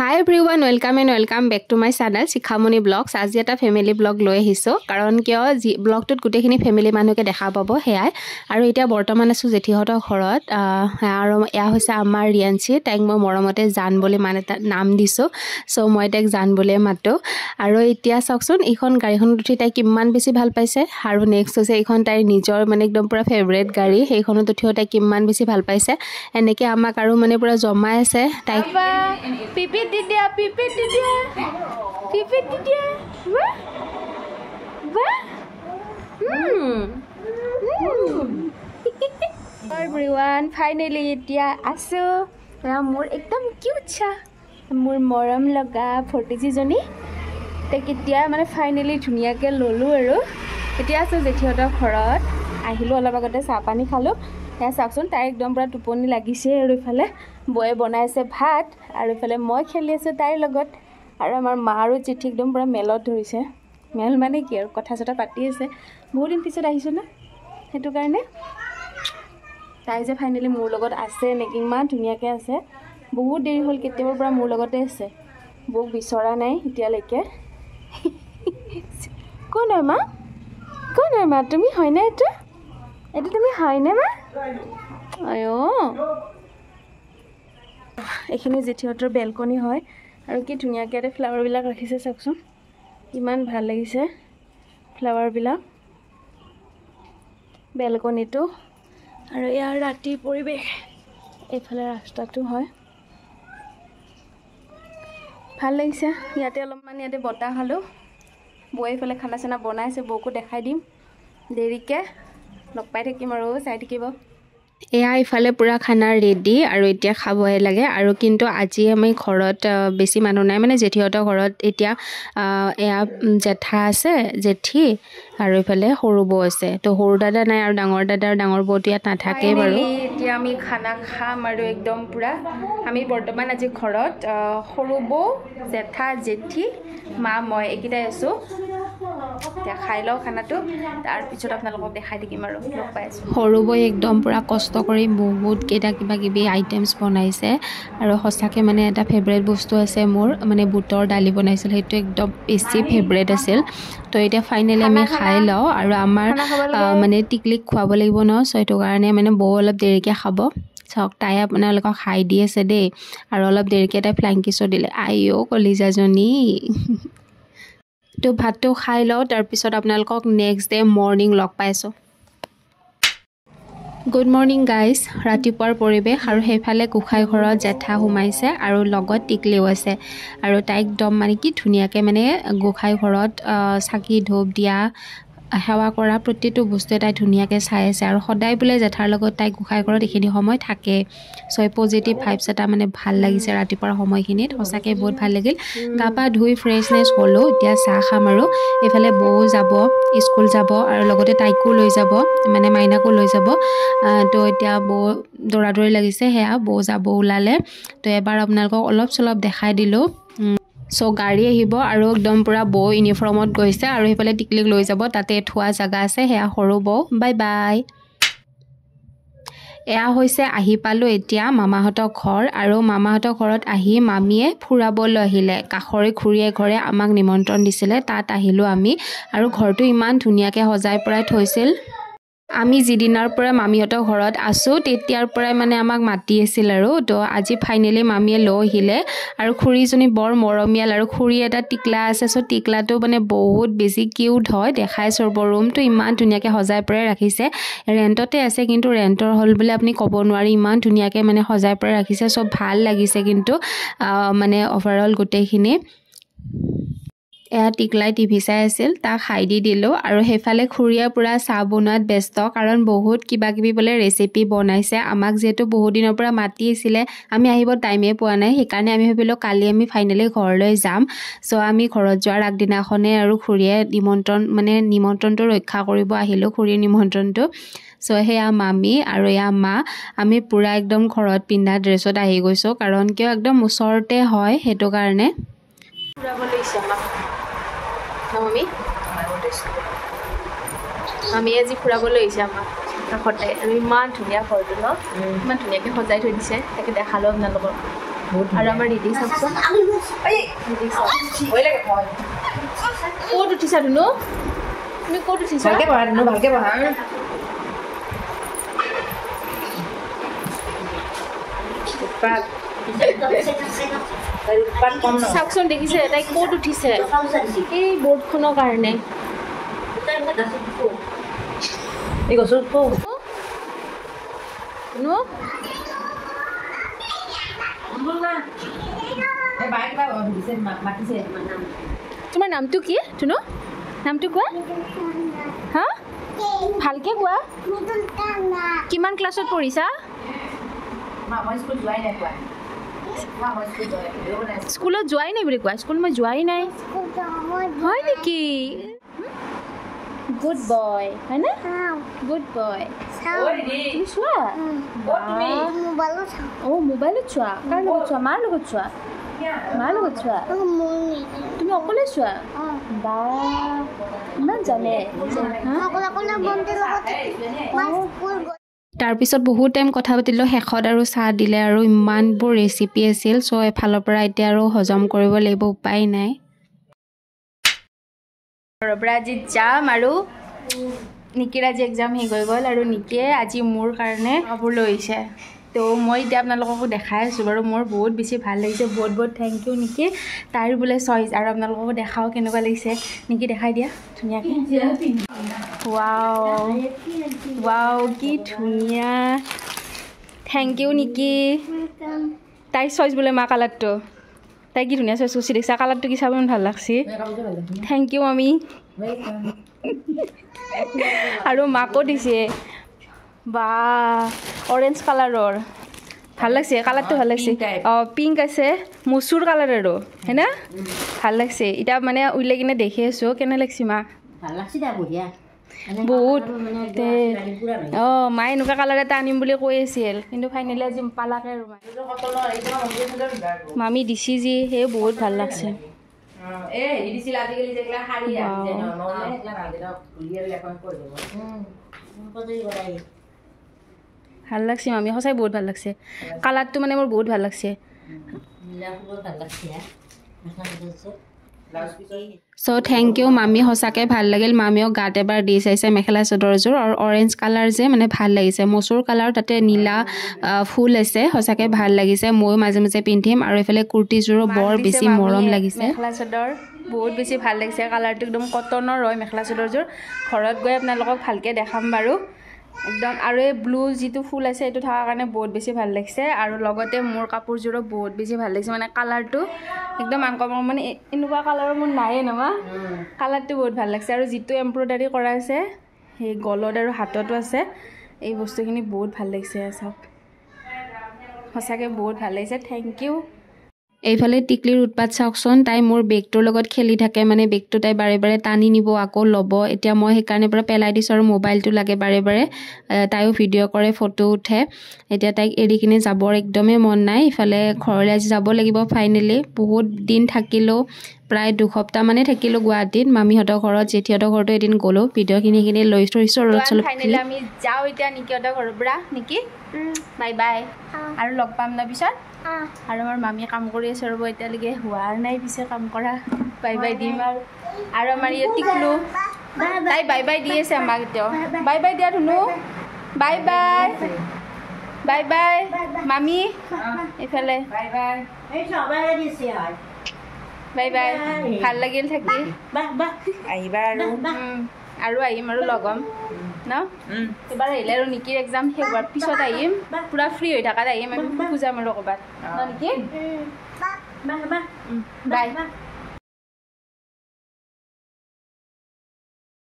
Hi everyone, welcome back to my channel Shikhamoni Vlogs. আজি এটা family blog লৈ আহিছো কাৰণ কিয় ব্লগটোত গুটেখিনি ফ্যামিলি মানুহকে দেখা পাব হেয়াই আৰু এতিয়া বৰ্তমান আছো জেঠিহতৰ ঘৰত আৰু এয়া হৈছে আমাৰ ৰিয়াঞ্চি তাইক মই মৰমতে জান বুলি মানে নাম দিছো সো মই তাইক জান বুলি মাতো আৰু এতিয়া চাওকচোন এইখন গাড়ীখনত উঠি তাই কিমান বেছি ভাল পাইছে আৰু নেক্সট হৈছে এইখন তাইৰ নিজৰ মানে একদম পুৰা ফেভাৰিট গাড়ী সেইখনত উঠিও তাই কিমান বেছি ভাল পাইছে এনেকে আমাক আৰু মানে পুৰা জমাই আছে তাইক Pipi didia. Wah. Everyone, finally dia asu. Mur ekdam cute cha. Mur moram laga photiji joni. Tekitia mane finally dhuniya ke lolu aru. Etia asu jethiota ghorat. Ahilo olop agote cha pani khalo. Ya sakson tai ekdam pura tuponi lagise aru ifale বয়ে বনাইছে ভাত আৰু ইফালে মই খেলি আছো তাইৰ লগত আৰু আমাৰ মা আৰু চিঠি একদম পুৰা মেলত ধৰিছে মেল মানে কি আৰু কথা চটা পাতি আছে বহুত দিন পিছত আহিছো না হেতু কাৰণে তাই যে ফাইনালি মোৰ লগত আছে নেকি ইমান ধুনিয়াকে আছে বহুত দেৰি হল কেতিয়াবৰ পৰা মোৰ লগতে আছে বক বিচৰা নাই এতিয়ালৈকে কোন হয় মা তুমি হয় না এটা তুমি হয় না মা আয়ো এখিনি জেঠিহতৰ বেলকনি হয় আৰু কি ধুনিয়াকে এটা ফ্লাৱাৰ বিলাক ৰাখিছে চাওকচোন ইমান ভাল লাগিছে ফ্লাৱাৰ বিলাক বেলকনিটো আৰু ইয়াৰ ৰাতি পৰিবেশ এফালে ৰাস্তাটো হয় ভাল লাগিছে ইয়াতে অলপমান ইয়াতে বতাহ খালো বয়ে ফলে খানা চানা বনাইছে বকো দেখাই দিম দেৰিকে লগ পাই থাকিম আৰু চাই থাকিব এয়া ইফালে পুৰা খানা ৰেডি আৰু এতিয়া খাবহে লাগে আৰু কিন্তু আজি আমি ঘৰত বেছি মানুহ নাই মানে জেঠিহতৰ ঘৰত এতিয়া এয়া জেঠা আছে জেঠি আৰু ইফালে সৰু বৌ আছে তো সৰু দাদা নাই আৰু ডাঙৰ বৌটো ইয়াত নাথাকে বাৰু এতিয়া আমি খানা খাম আৰু একদম পুৰা আমি বৰ্তমান আজি ঘৰত সৰু বৌ জেঠা জেঠি মা মই একিটাই আছো তে খাই লও খানাটো তাৰ পিছত আপোনালোকক দেখাই দিম আৰু লগ পাই আছো সৰু বৈ একদম পুৰা কষ্ট কৰি বহুত কেইটা কিবা কিবি আইটেমছ বনাইছে আৰু সঁচাকে মানে এটা ফেভাৰিট বস্তু আছে মোৰ মানে বুটৰ দালি বনাইছিল সেইটো একদম বেছি ফেভাৰিট আছিল তো এতিয়া ফাইনালি আমি খাই লও আৰু আমাৰ মানে টিকলিক খুৱাব লাগিব ন সো এইটো কাৰণে মানে বৌ অলপ দেৰিকে খাব চাওক তাই আপোনালোকক খাই দি আছে দেই আৰু অলপ দেৰিকে তাই ফ্লাইং কিছো দিলে আইও কলিজাজনী তো ভাতটো খাই লও তাৰ পিছত আপোনালোকক নেক্সট ডে মৰ্নিং লগ পাইছো গুড মৰ্নিং গাইজ ৰাতিপুৱাৰ পৰিৱেশ আৰু সেইফালে গোসাই ঘৰত জেঠা সোমাইছে আৰু লগত টিকলিও আছে আৰু তাই একদম মানে কি ধুনীয়াকে মানে গোসাই ঘৰত চাকি ধূপ দিয়া সেৱা কৰা প্ৰতিটো বস্তু তাই ধুনীয়াকে চাই আছে আৰু সদায় বোলে জেঠাৰ লগত তাই গোসাই ঘৰত এখিনি সময় থাকে সো পজিটিভ ভাইবছ এটা মানে ভাল লাগিছে ৰাতিপুৱাৰ সময়খিনিত সঁচাকে বহুত ভাল লাগিল গাপা ধুই ফ্ৰেছনেছ হলো এতিয়া চাহ খাম আৰু এফালে বৌ যাব স্কুল যাব আৰু লগতে তাইকো লৈ যাব মানে মাইনাকো লৈ যাব তো এতিয়া বৌ দৌৰা লাগিছে হেয়া বৌ যাব ওলালে তো এবাৰ আপোনালোকক অলপ চলপ দেখাই দিলো সো গাড়ী আহিব আৰু একদম পুৰা বৌ ইউনিফৰ্মত গৈছে আৰু সেইফালে টিকলিক লৈ যাব তাতে থোৱা জায়গা আছে হেয়া সৰু বৌ বাই বাই এয়া হৈছে আহি পালো এতিয়া মামাহঁতৰ ঘৰ আৰু মামাহঁতৰ ঘৰত আহি মামীয়ে ফুৰাবলৈ আহিলে কাখৰে খুৰীয়ে ঘৰে আমাক নিমন্ত্ৰণ দিছিলে তাত আহিলো আমি আৰু ঘৰটো ইমান ধুনীয়াকে সজাই পৰাই থৈছিল আমি যিদিনৰ পৰা মামীহঁতৰ ঘৰত আছো তেতিয়াৰ পৰাই মানে আমাক মাতি আছিল আৰু তো আজি ফাইনেলি মামীয়ে লৈ আহিলে আৰু খুৰীজনী বৰ মৰমিয়াল আৰু খুৰী এটা টিকলা আছে সো টিকলাটো মানে বহুত বেছি কিউট হয় দেখাইছো ৰুমটো ইমান ধুনীয়াকে সজাই পৰাই ৰাখিছে ৰেন্টতে আছে কিন্তু ৰেন্টৰ হল বুলি আপুনি ক'ব নোৱাৰি ইমান ধুনীয়াকে মানে সজাই পৰাই ৰাখিছে সব ভাল লাগিছে কিন্তু মানে ওভাৰঅল গোটেইখিনি এয়া টিকলাই টিভি চাই আছিল তাক খাই দি দিলো আৰু সেইফালে খুৰীয়া পুৰা চাহ বনোৱাত ব্যস্ত কাৰণ বহুত কিবা কিবি বলে ৰেচিপি বনাইছে আমাক যেহেতু বহুত দিনৰ পৰা মাতি আছিলে আমি আহিব টাইমে পোৱা নাই সেইকাৰণে আমি ভাবিলো কালি আমি ফাইনেলি ঘৰলৈ যাম সো আমি ঘৰত যোৱাৰ আগদিনাখনে আৰু খুৰীয়ে নিমন্ত্ৰণটো ৰক্ষা কৰিব আহিলো খুৰীৰ নিমন্ত্ৰণটো সো হেয়া মামী আৰু এয়া মা আমি পুৰা একদম ঘৰত পিন্ধা ড্ৰেছত আহি গৈছো কাৰণ কিয় একদম ওচৰতে হয় হেতু কাৰণে ফুৰাবলৈ ইচ্ছা মামী আমি আজি ফুৰাবলৈ আহিছে আমাক কাষতে আৰু ইমান ধুনীয়া ঘৰটো ন ইমান ধুনীয়াকৈ সজাই থৈ দিছে তাকে দেখালো আপোনালোকক আৰু আমাৰ ৰেডি চাওকচোন ক'ত উঠিছা ধুনু তুমি ক'ত উঠিছা ভালকে পঢ়া ধুনু ভালকে পঢ়া চাওকচোন দেখিছে তাই ক'ত উঠিছে এই বৰ্ডখনৰ কাৰণে এই গছৰ নো তোমাৰ নামটো কি ধুনু নামটো কোৱা হা ভালকে কোৱা কিমান ক্লাছত পঢ়িছা স্কুলত যোৱাই নাই বুলি কোৱা স্কুল মই যোৱাই নাই হয় নেকি গুড বয় হয় না গুড বয় তুমি চোৱা অঁ মোবাইলত চোৱা কাৰ লগত চোৱা মাৰ লগত চোৱা মাৰ লগত চোৱা তুমি অকলে চোৱা বা ইমান জানে তাৰপিছত বহুত টাইম কথা পাতিলোঁ শেষত আৰু চাহ দিলে আৰু ইমানবোৰ ৰেচিপি আছিল চ' এফালৰ পৰা এতিয়া আৰু হজম কৰিব লাগিব উপায় নাই ঘৰৰ পৰা আজি যাম আৰু নিকিৰ আজি এক্সাম শেষ হৈ গ'ল আৰু নিকিয়ে আজি মোৰ কাৰণে কাপোৰ লৈ আহিছে তো মই এতিয়া আপোনালোককো দেখাই আছোঁ বাৰু মোৰ বহুত বেছি ভাল লাগিছে বহুত বহুত থেংক ইউ নিকি তাইৰ বোলে চইচ আৰু আপোনালোককো দেখাওঁ কেনেকুৱা লাগিছে নিকি দেখাই দিয়া ধুনীয়াকৈ ৱাও ৱাও কি ধুনীয়া থেংক ইউ নিকি তাইৰ চইচ বোলে মা কালাৰটো তাই কি ধুনীয়া চইচ কৰিছে দেখিছা কালাৰটো কি চাব ইমান ভাল লাগছে থেংক ইউ মামি আৰু মাকো দিছে বা অৰেঞ্জ কালাৰৰ ভাল লাগছে কালাৰটো ভাল লাগছে অঁ পিংক আছে মচুৰ কালাৰ আৰু হয় না ভাল লাগছে এতিয়া মানে উলিয়াই কিনে দেখি আছোঁ কেনে লাগছে মা ভাল লাগছে দা বঢ়িয়া বহুত অঁ মায়ে এনেকুৱা কালাৰ এটা আনিম বুলি কৈ আছিল কিন্তু ফাইনেলি আজি পালাকে আৰু মামী দিছি যি সেই বহুত ভাল লাগছে ভাল লাগছে মামী সঁচাই বহুত ভাল লাগছে কালাৰটো মানে মোৰ বহুত ভাল লাগছে চ' থেংক ইউ মামী সঁচাকৈ ভাল লাগিল মামীও গাত এবাৰ দি চাইছে মেখেলা চাদৰযোৰ আৰু অৰেঞ্জ কালাৰ যে মানে ভাল লাগিছে মচুৰ কালাৰ তাতে নীলা ফুল আছে সঁচাকৈ ভাল লাগিছে ময়ো মাজে মাজে পিন্ধিম আৰু এইফালে কুৰ্তিযোৰো বৰ বেছি মৰম লাগিছে মেখেলা চাদৰ বহুত বেছি ভাল লাগিছে কালাৰটো একদম কটনৰ হয় মেখেলা চাদৰযোৰ ঘৰত গৈ আপোনালোকক ভালকৈ দেখাম বাৰু একদম আৰু এই ব্লু যিটো ফুল আছে এইটো থকাৰ কাৰণে বহুত বেছি ভাল লাগিছে আৰু লগতে মোৰ কাপোৰযোৰো বহুত বেছি ভাল লাগিছে মানে কালাৰটো একদম আনকমন মানে এনেকুৱা কালাৰৰ মোৰ নায়েই নমা কালাৰটো বহুত ভাল লাগিছে আৰু যিটো এমব্ৰইডাৰী কৰা আছে সেই গলত আৰু হাততো আছে এই বস্তুখিনি বহুত ভাল লাগিছে চাওক সঁচাকৈ বহুত ভাল লাগিছে থেংক ইউ এইফালে টিকলিৰ উৎপাত চাওকচোন তাই মোৰ বেগটোৰ লগত খেলি থাকে মানে বেগটো তাই বাৰে বাৰে টানি নিব আকৌ ল'ব এতিয়া মই সেইকাৰণে পৰা পেলাই দিছোঁ আৰু মোবাইলটো লাগে বাৰে বাৰে তাইও ভিডিঅ' কৰে ফটো উঠে এতিয়া তাইক এৰি কিনে যাবৰ একদমেই মন নাই ইফালে ঘৰলৈ আজি যাব লাগিব ফাইনেলি বহুত দিন থাকিলোঁ প্ৰায় 2 সপ্তাহমানেই থাকিলোঁ গুৱাহাটীত মামীহঁতৰ ঘৰত জেঠিহঁতৰ ঘৰতো এদিন গ'লোঁ ভিডিঅ'খিনি লৈ থৈছোঁ আৰু ফাইনেলি আমি যাওঁ এতিয়া নিকিহঁতৰ ঘৰৰ পৰা নিকি বাই বাই আৰু লগ পাম ন পিছত আৰু আমাৰ মামীয়ে কাম কৰি আছে ৰ'ব এতিয়ালৈকে হোৱা নাই পিছে কাম কৰা বাই বাই দিম আৰু আমাৰ ইয়াত টিকলো তাই বাই বাই দি আছে আমাক এতিয়াও বাই বাই দিয়া ধুনু বাই বাই বাই বাই মামী এইফালে বাই বাই বাই বাই ভাল লাগিল থাকি আহিবা আৰু আহিম আৰু লগ হ'ম ন এবাৰ আহিলে আৰু নিকিৰ এক্সাম শেষ হোৱাৰ পিছত আহিম পুৰা ফ্ৰী হৈ থকাত আহিম আমি ফুৰিব যাম আৰু ক'ৰবাত ন নিকি বাই